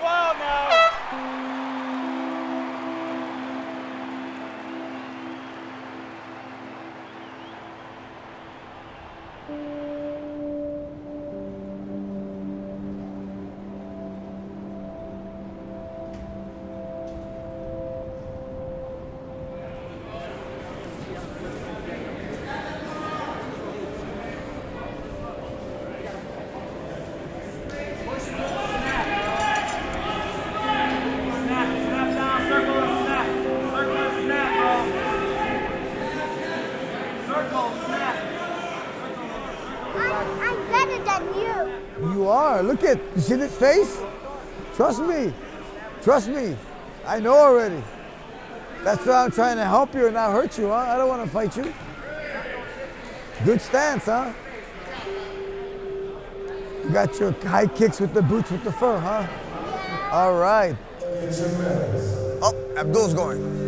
wild now. I'm better than you. You are. Look at, you see this face? Trust me. Trust me. I know already. That's why I'm trying to help you and not hurt you, huh? I don't want to fight you. Good stance, huh? You got your high kicks with the boots with the fur, huh? Yeah. All right. Oh, Abdul's going.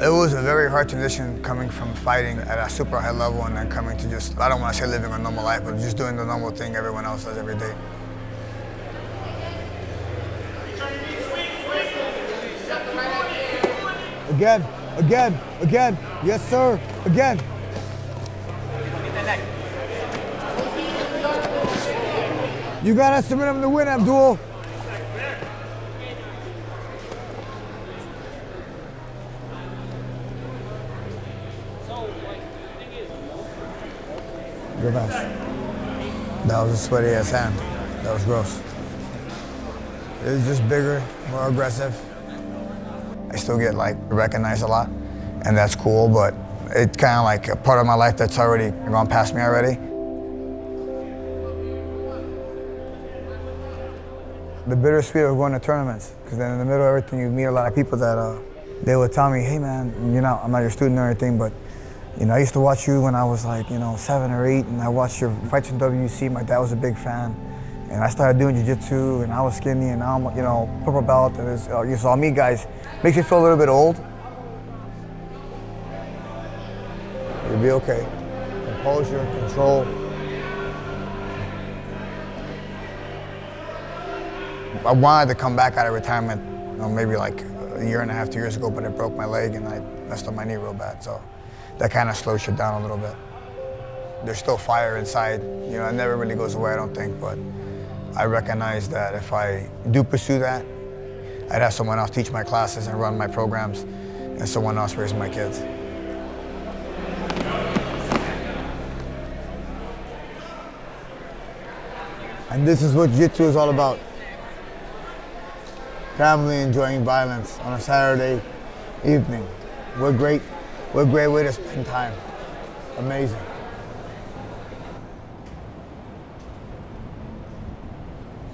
It was a very hard transition coming from fighting at a super high level and then coming to just, I don't want to say living a normal life, but just doing the normal thing everyone else does every day. Again, again, again. Yes, sir. Again. You got to submit him to win, Abdul. Good match. That was a sweaty ass hand. That was gross. It was just bigger, more aggressive. I still get like recognized a lot, and that's cool, but it's kind of like a part of my life that's already gone past me already. The bittersweet of going to tournaments, because then in the middle of everything, you meet a lot of people that they would tell me, hey man, I'm not your student or anything, but I used to watch you when I was like, 7 or 8, and I watched your fights in WC. My dad was a big fan. And I started doing jiu-jitsu, and I was skinny, and now I'm, purple belt, and you saw me, guys. Makes you feel a little bit old. You'll be okay. Composure, control. I wanted to come back out of retirement, maybe like a year and a half, 2 years ago, but I broke my leg and I messed up my knee real bad. So that kind of slows you down a little bit. There's still fire inside. It never really goes away, I don't think, but I recognize that if I do pursue that, I'd have someone else teach my classes and run my programs, and someone else raise my kids. And this is what jiu-jitsu is all about. Family enjoying violence on a Saturday evening. What a great way to spend time. Amazing.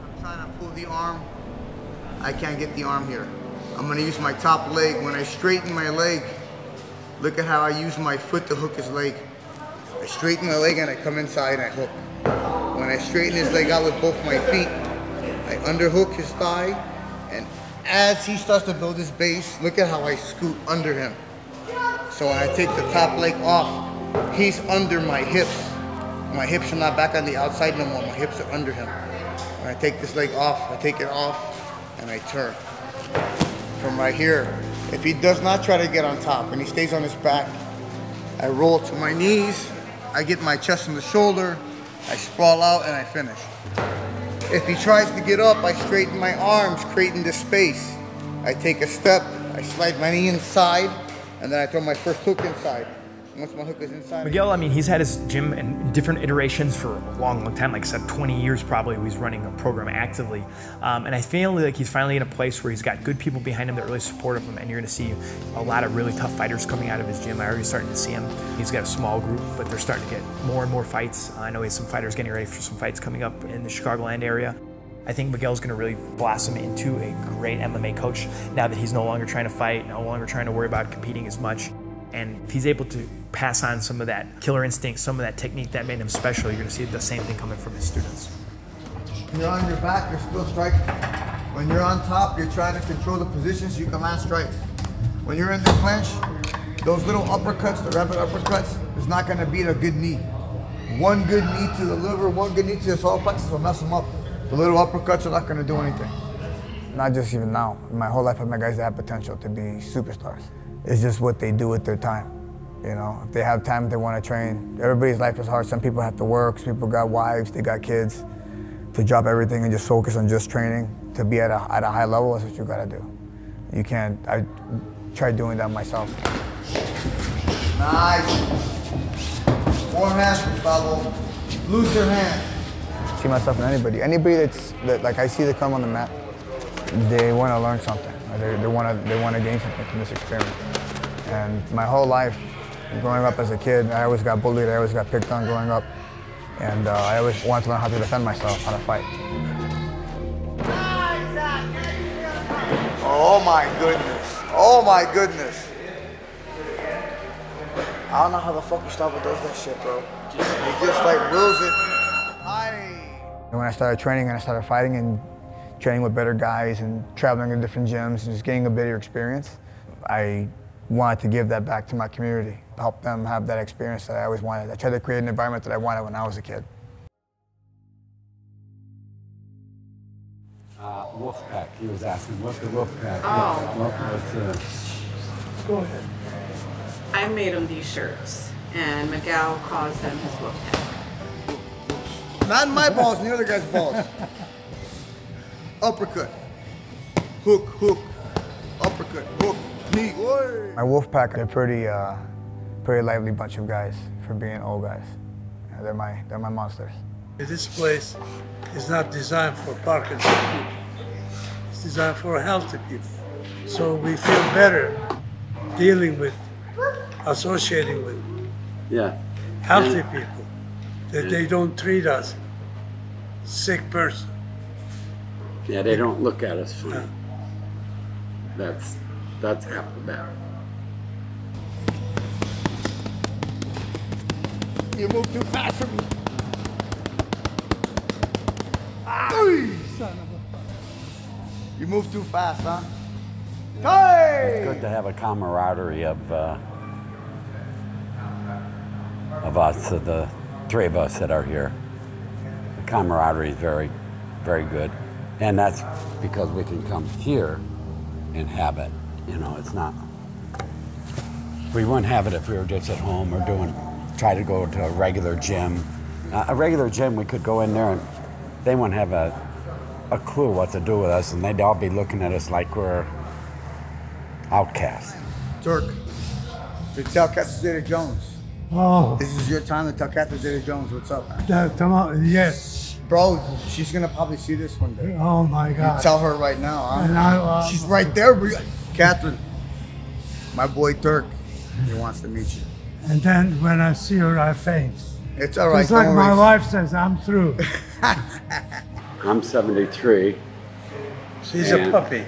I'm trying to pull the arm. I can't get the arm here. I'm gonna use my top leg. When I straighten my leg, look at how I use my foot to hook his leg. I straighten my leg and I come inside and I hook. When I straighten his leg out with both my feet, I underhook his thigh, and as he starts to build his base, look at how I scoot under him. So when I take the top leg off, he's under my hips. My hips are not back on the outside no more, my hips are under him. When I take this leg off, I take it off, and I turn. From right here, if he does not try to get on top and he stays on his back, I roll to my knees, I get my chest on the shoulder, I sprawl out and I finish. If he tries to get up, I straighten my arms, creating this space. I take a step, I slide my knee inside, and then I throw my first hook inside. Once my hook is inside. Miguel, I mean, he's had his gym in different iterations for a long, long time. Like I said, 20 years probably he's running a program actively. And I feel like he's finally in a place where he's got good people behind him that really support him, and you're gonna see a lot of really tough fighters coming out of his gym. I already starting to see him. He's got a small group, but they're starting to get more and more fights. I know he has some fighters getting ready for some fights coming up in the Chicagoland area. I think Miguel's gonna really blossom into a great MMA coach now that he's no longer trying to fight, no longer trying to worry about competing as much. And if he's able to pass on some of that killer instinct, some of that technique that made him special, you're gonna see the same thing coming from his students. When you're on your back, you're still striking. When you're on top, you're trying to control the positions, you can land strikes. When you're in the clinch, Those little uppercuts, the rabbit uppercuts, is not gonna beat a good knee. One good knee to the liver, one good knee to the solar plexus will mess them up. The little uppercuts are not gonna do anything. Not just even now. My whole life I've met guys that have potential to be superstars. It's just what they do with their time. You know, if they have time, they want to train. Everybody's life is hard. Some people have to work. Some people got wives, they got kids. To drop everything and just focus on just training, to be at a high level, that's what you gotta do. You can't, I tried doing that myself. Nice. More hands, Gustavo. Loose your hand. See myself in anybody. Anybody that like I see that come on the mat, they want to learn something. They want to gain something from this experience. And my whole life, growing up as a kid, I always got bullied. I always got picked on growing up. And I always wanted to learn how to defend myself, how to fight. Oh my goodness. Oh my goodness. I don't know how the fuck Gustavo does that shit, bro. He just like wills it. And when I started training and I started fighting and training with better guys and traveling to different gyms and just getting a better experience, I wanted to give that back to my community, help them have that experience that I always wanted. I tried to create an environment that I wanted when I was a kid. Wolfpack, he was asking, what's the Wolfpack? Oh. Go ahead. I made him these shirts, and Miguel calls them his Wolfpack. Not my balls, the other guy's balls. Uppercut. Hook, hook. Uppercut, hook, knee. Whoa. My Wolfpack, they're pretty lively bunch of guys for being old guys. Yeah, they're my monsters. This place is not designed for Parkinson's people. It's designed for healthy people. So we feel better dealing with, associating with healthy people, that they don't treat us sick person. Yeah, they don't look at us funny. That's half the battle. You move too fast for me. You move too fast, huh? Hey! It's good to have a camaraderie of us, the three of us that are here. The camaraderie is very, very good. And that's because we can come here and have it. You know, it's not, we wouldn't have it if we were just at home or try to go to a regular gym. A regular gym, we could go in there and they wouldn't have a clue what to do with us, and they'd all be looking at us like we're outcasts. Turk, to tell Catherine Zeta-Jones. Oh. This is your time to tell Catherine Zeta-Jones what's up, man. Yes. Bro, she's gonna probably see this one day. Oh my God. You tell her right now, huh? And she's right there, bro. Catherine, my boy Turk, he wants to meet you. And then when I see her, I faint. It's all right. It's like my wife says, I'm through. I'm 73. She's a puppy.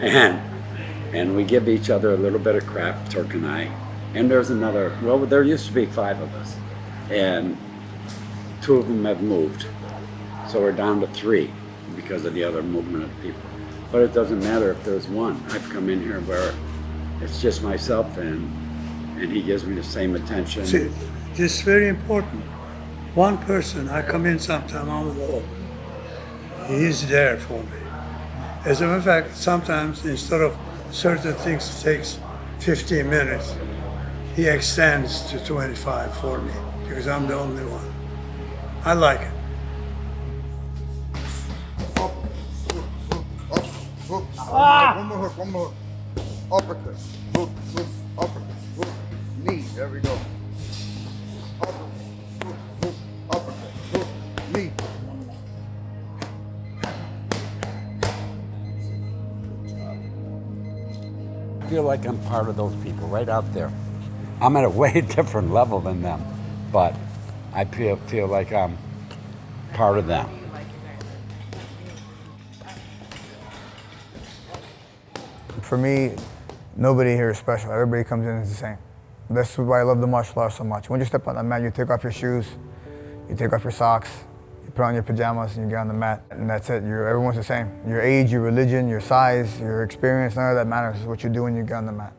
And we give each other a little bit of crap, Turk and I. And there's another, well, there used to be 5 of us. And 2 of them have moved. So we're down to 3 because of the other movement of people. But it doesn't matter if there's one. I've come in here where it's just myself and he gives me the same attention. See, this is very important. One person, I come in sometime on the wall. He's there for me. As a matter of fact, sometimes instead of certain things it takes 15 minutes, he extends to 25 for me because I'm the only one. I like it. Hook. One more hook, one more. Uppercut. Hook, hook, uppercut. Hook, knee. There we go. Uppercut. Hook, hook, uppercut. Hook, knee. I feel like I'm part of those people right out there. I'm at a way different level than them, but I feel like I'm part of them. For me, nobody here is special. Everybody comes in as the same. That's why I love the martial arts so much. When you step on the mat, you take off your shoes, you take off your socks, you put on your pajamas, and you get on the mat, and that's it. Everyone's the same. Your age, your religion, your size, your experience, none of that matters. It's what you do when you get on the mat.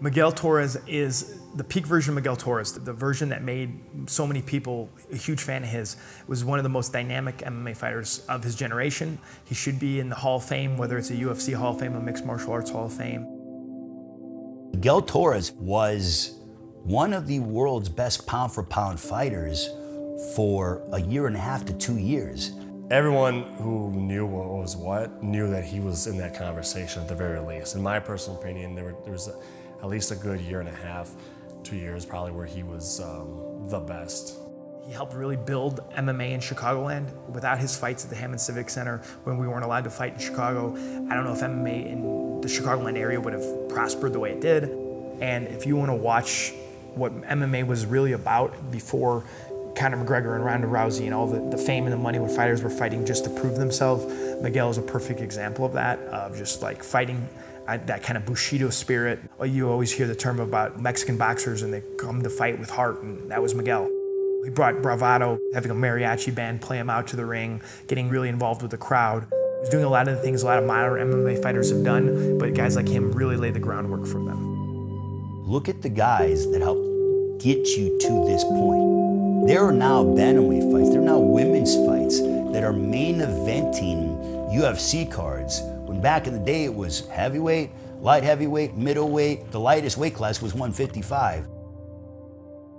Miguel Torres is the peak version of Miguel Torres, the version that made so many people a huge fan of his. Was one of the most dynamic MMA fighters of his generation. He should be in the Hall of Fame, whether it's a UFC Hall of Fame, a Mixed Martial Arts Hall of Fame. Miguel Torres was one of the world's best pound-for-pound fighters for a year and a half to 2 years. Everyone who knew what was what knew that he was in that conversation at the very least. In my personal opinion, there was at least a good year and a half, 2 years probably, where he was the best. He helped really build MMA in Chicagoland. Without his fights at the Hammond Civic Center, when we weren't allowed to fight in Chicago, I don't know if MMA in the Chicagoland area would have prospered the way it did. And if you want to watch what MMA was really about before Conor McGregor and Ronda Rousey and all the fame and the money when fighters were fighting just to prove themselves, Miguel is a perfect example of that, of just like fighting that kind of Bushido spirit. You always hear the term about Mexican boxers and they come to fight with heart, and that was Miguel. He brought bravado, having a mariachi band play him out to the ring, getting really involved with the crowd. He was doing a lot of the things a lot of modern MMA fighters have done, but guys like him really laid the groundwork for them. Look at the guys that helped get you to this point. There are now bantamweight fights, there are now women's fights that are main eventing UFC cards. When back in the day it was heavyweight, light heavyweight, middleweight, the lightest weight class was 155.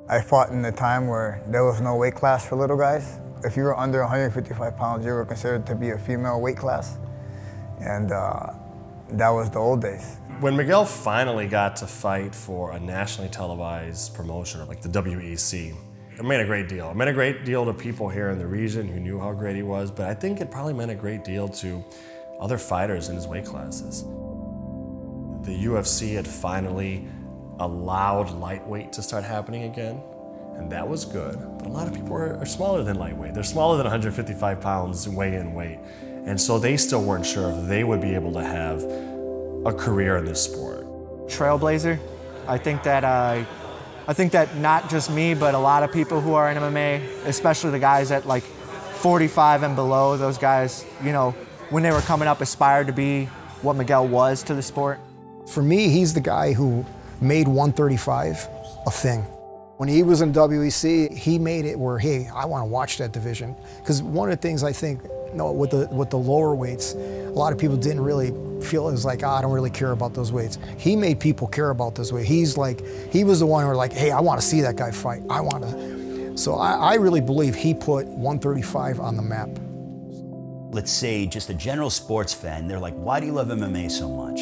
I fought in a time where there was no weight class for little guys. If you were under 155 pounds, you were considered to be a female weight class. And that was the old days. When Miguel finally got to fight for a nationally televised promotion like the WEC, it meant a great deal. It meant a great deal to people here in the region who knew how great he was, but I think it probably meant a great deal to other fighters in his weight classes. The UFC had finally allowed lightweight to start happening again, and that was good. But a lot of people are smaller than lightweight. They're smaller than 155 pounds weigh-in weight, and so they still weren't sure if they would be able to have a career in this sport. Trailblazer. I think that not just me, but a lot of people who are in MMA, especially the guys at like 45 and below, those guys, you know, when they were coming up, aspired to be what Miguel was to the sport. For me, he's the guy who made 135 a thing. When he was in WEC, he made it where, hey, I want to watch that division. Because one of the things I think, you know, with the lower weights, a lot of people didn't really feel it was like, I don't really care about those weights. He made people care about those weights. He was the one who was like, hey, I want to see that guy fight. I want to. So I really believe he put 135 on the map. Let's say just a general sports fan, they're like, why do you love MMA so much?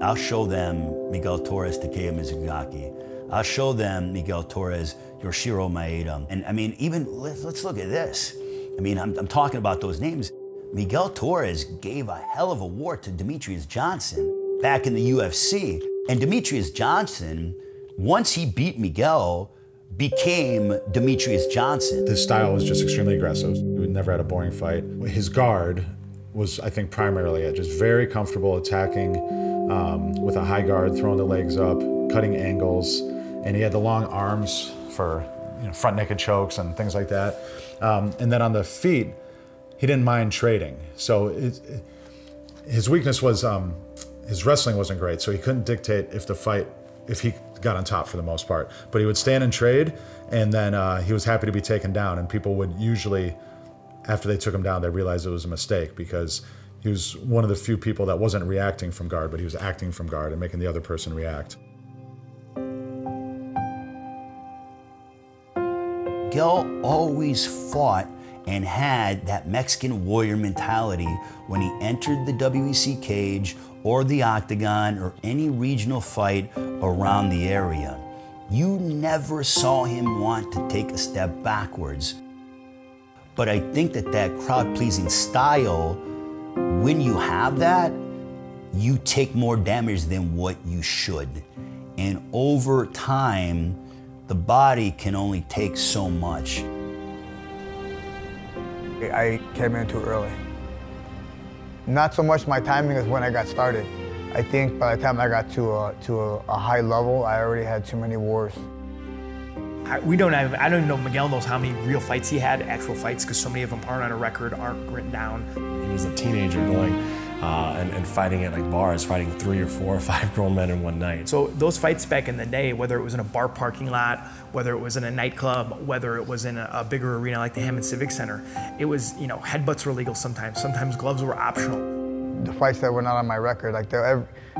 I'll show them Miguel Torres, Takeya Mizugaki. I'll show them Miguel Torres, Yoshiro Maeda. And I mean, even, let's look at this. I mean, I'm talking about those names. Miguel Torres gave a hell of a war to Demetrius Johnson back in the UFC. And Demetrius Johnson, once he beat Miguel, became Demetrius Johnson. His style was just extremely aggressive. He never had a boring fight. His guard was, I think, primarily it. Just very comfortable attacking with a high guard, throwing the legs up, cutting angles. And he had the long arms for front naked chokes and things like that. And then on the feet, he didn't mind trading. So his weakness was his wrestling wasn't great, so he couldn't dictate if he got on top for the most part. But he would stand and trade, and then he was happy to be taken down. And people would usually, after they took him down, they realized it was a mistake because he was one of the few people that wasn't reacting from guard, but he was acting from guard and making the other person react. Miguel always fought and had that Mexican warrior mentality when he entered the WEC cage or the octagon or any regional fight around the area. You never saw him want to take a step backwards. But I think that crowd-pleasing style, when you have that, you take more damage than what you should. And over time, the body can only take so much. I came in too early. Not so much my timing as when I got started. I think by the time I got to a high level, I already had too many wars. I don't even know if Miguel knows how many real fights he had, actual fights, because so many of them aren't on a record, aren't written down. He was a teenager going and fighting at like bars, fighting 3 or 4 or 5 grown men in one night. So those fights back in the day, whether it was in a bar parking lot, whether it was in a nightclub, whether it was in a bigger arena like the Hammond Civic Center, it was, you know, headbutts were legal sometimes. Sometimes gloves were optional. The fights that were not on my record, like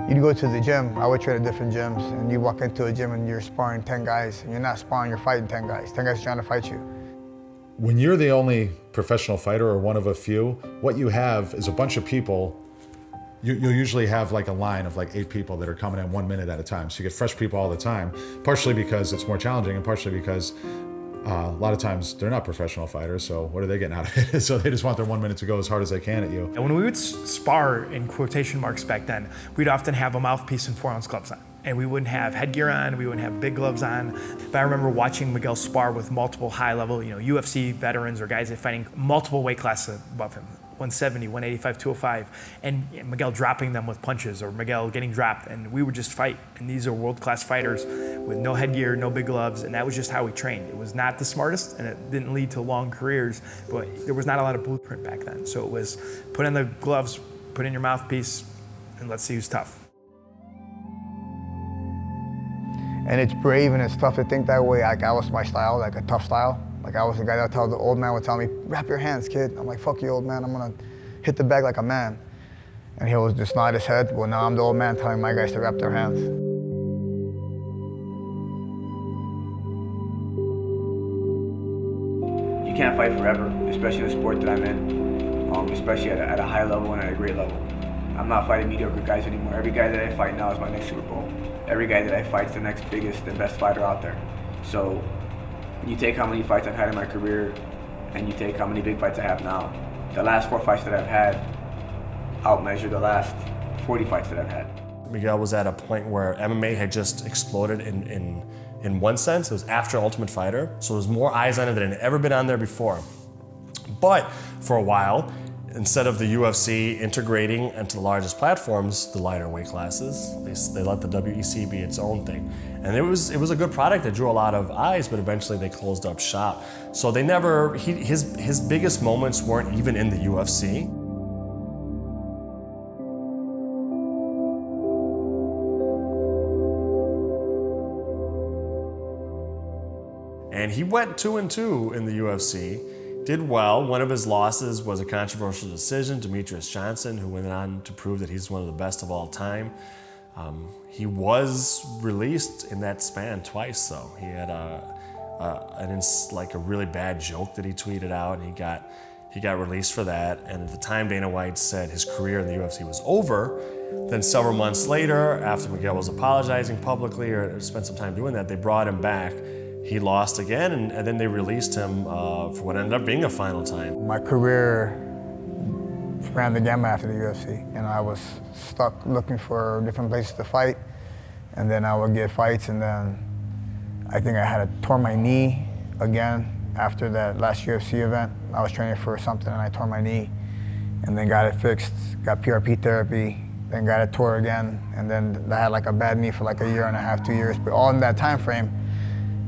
you'd go to the gym, I would train at different gyms, and you walk into a gym and you're sparring 10 guys, and you're not sparring, you're fighting 10 guys. 10 guys trying to fight you. When you're the only professional fighter or one of a few, what you have is a bunch of people. You'll usually have like a line of like 8 people that are coming in 1 minute at a time. So you get fresh people all the time, partially because it's more challenging and partially because a lot of times they're not professional fighters, so what are they getting out of it? So they just want their 1 minute to go as hard as they can at you. And when we would spar, in quotation marks back then, we'd often have a mouthpiece and 4-ounce gloves on. And we wouldn't have headgear on, we wouldn't have big gloves on. But I remember watching Miguel spar with multiple high-level, you know, UFC veterans or guys that fighting multiple weight classes above him, 170, 185, 205, and Miguel dropping them with punches or Miguel getting dropped, and we would just fight. And these are world-class fighters with no headgear, no big gloves, and that was just how we trained. It was not the smartest, and it didn't lead to long careers, but there was not a lot of blueprint back then. So it was put in the gloves, put in your mouthpiece, and let's see who's tough. And it's brave and it's tough to think that way. Like that was my style, like a tough style. Like I was the guy that would tell the old man would tell me, wrap your hands, kid. I'm like, fuck you, old man. I'm gonna hit the bag like a man. And he would just nod his head. Well, now I'm the old man telling my guys to wrap their hands. You can't fight forever, especially in the sport that I'm in, especially at a high level and at a great level. I'm not fighting mediocre guys anymore. Every guy that I fight now is my next Super Bowl. Every guy that I fight is the next biggest and best fighter out there. So you take how many fights I've had in my career and you take how many big fights I have now. The last 4 fights that I've had outmeasure the last 40 fights that I've had. Miguel was at a point where MMA had just exploded in one sense. It was after Ultimate Fighter, so there was more eyes on it than had ever been on there before. But for a while, instead of the UFC integrating into the largest platforms, the lighter weight classes, they let the WEC be its own thing. And it was a good product that drew a lot of eyes, but eventually they closed up shop. So they never, his biggest moments weren't even in the UFC. And he went 2-2 in the UFC. Did well. One of his losses was a controversial decision, Demetrius Johnson, who went on to prove that he's one of the best of all time. He was released in that span twice, though. He had like a really bad joke that he tweeted out, and he got released for that. And at the time, Dana White said his career in the UFC was over. Then several months later, after Miguel was apologizing publicly or spent some time doing that, they brought him back. He lost again, and then they released him for what ended up being a final time. My career ran the gamut after the UFC, and I was stuck looking for different places to fight, and then I would get fights, and then I think I had tore my knee again after that last UFC event. I was training for something, and I tore my knee, and then got it fixed, got PRP therapy, then got it tore again, and then I had like a bad knee for like a year and a half, 2 years, but all in that time frame,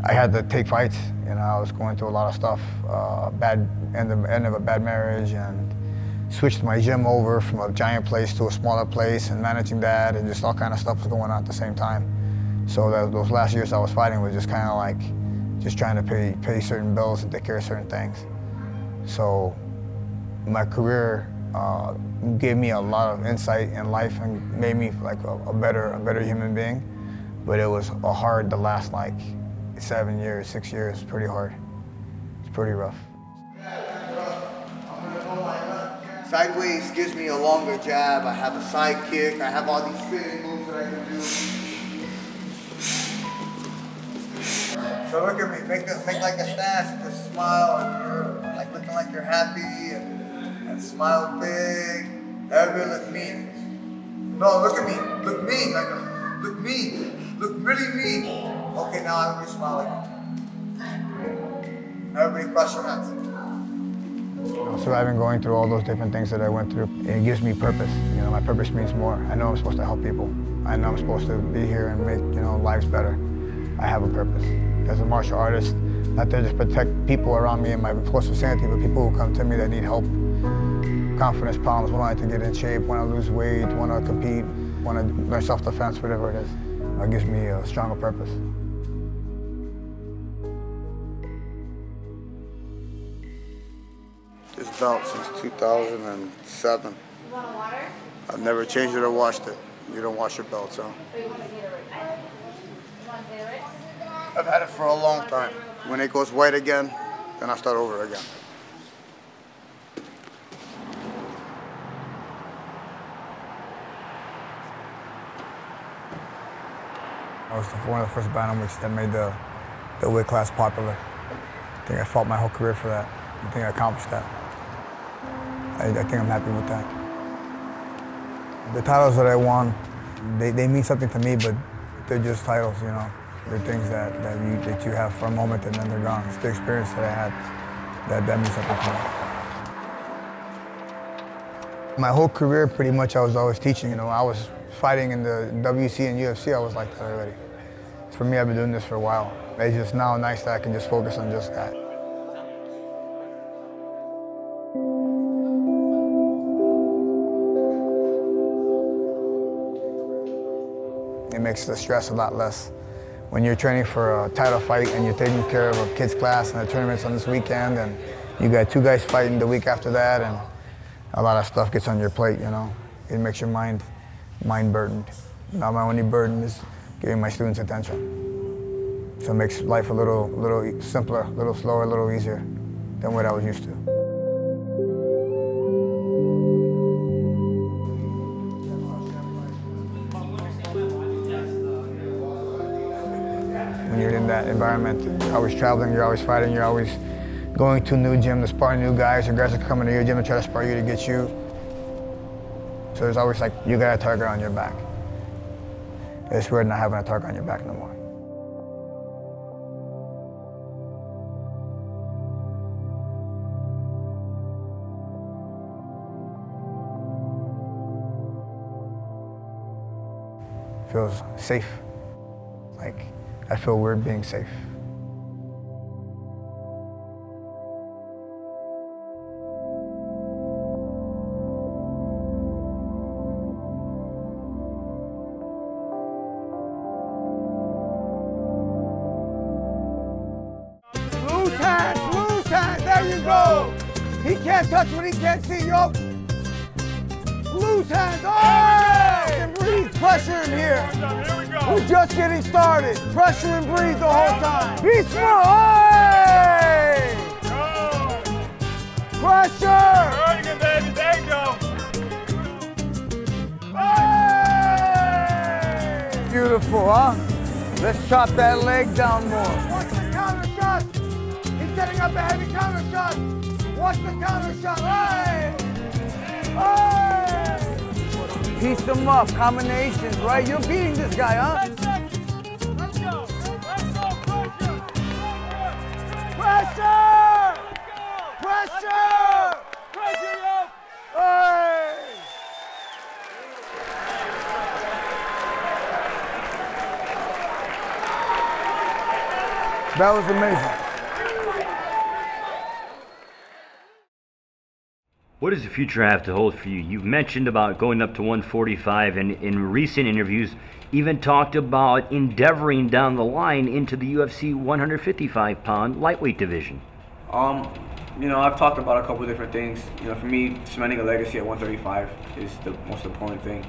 I had to take fights. You know, I was going through a lot of stuff, end of a bad marriage, and switched my gym over from a giant place to a smaller place, and managing that, and just all kind of stuff was going on at the same time. So those last years I was fighting was just kind of like, just trying to pay certain bills and take care of certain things. So my career gave me a lot of insight in life and made me like a better human being. But it was hard the last like 7 years, 6 years, pretty hard. It's pretty rough. Sideways gives me a longer jab. I have a side kick. I have all these spinning moves that I can do. So look at me. Make like a stance and just smile, and you're like looking like you're happy, and smile big. Everybody look mean. No, look at me. Look mean. Like look mean. Look really mean. Okay, now everybody smile again. Everybody cross your hands. Surviving, going through all those different things that I went through, it gives me purpose. You know, my purpose means more. I know I'm supposed to help people. I know I'm supposed to be here and make, you know, lives better. I have a purpose. As a martial artist, not to just protect people around me and my close vicinity, but people who come to me that need help. confidence problems, wanting to get in shape, want to lose weight, want to compete, want to learn self-defense, whatever it is. It gives me a stronger purpose. This belt since 2007. I've never changed it or washed it. You don't wash your belt, so. I've had it for a long time. When it goes white again, then I start over again. I was one of the first bantamweights that made the weight class popular. I think I fought my whole career for that. I think I accomplished that. I think I'm happy with that. The titles that I won, they mean something to me, but they're just titles, you know. They're things that you have for a moment and then they're gone. It's the experience that I had that means something to me. My whole career, pretty much, I was always teaching. You know, I was fighting in the WC and UFC. I was like that already. For me, I've been doing this for a while. It's just now nice that I can just focus on just that. It makes the stress a lot less. When you're training for a title fight and you're taking care of a kid's class and the tournament's on this weekend and you got 2 guys fighting the week after that and a lot of stuff gets on your plate, you know. It makes your mind burdened. Now my only burden is giving my students attention. So it makes life a little simpler, a little slower, a little easier than what I was used to. When you're in that environment, you're always traveling, you're always fighting, you're always going to a new gym to spar new guys, or guys are coming to your gym to try to spar you to get you. So there's always like, you got a target on your back. It's weird not having a target on your back no more. Feels safe. Like, I feel weird being safe. Loose hands, there you go. He can't touch what he can't see, yo. Loose hands, oh! And breathe, pressure in here. Here we go. We're just getting started. Pressure and breathe the whole time. Be smart, hey! Pressure! Good, baby, there you go. Hey! Beautiful, huh? Let's chop that leg down more. Watch the counter shot. He's setting up a heavy counter shot. Watch the counter shot. Hey! Hey! Piece them up, combinations, right? You're beating this guy, huh? Let's go. Let's go, pressure. Pressure! Pressure! Pressure, yo. Hey! That was amazing. What does the future have to hold for you? You've mentioned about going up to 145 and in recent interviews even talked about endeavoring down the line into the UFC 155-pound lightweight division. You know, I've talked about a couple of different things. You know, for me, cementing a legacy at 135 is the most important thing.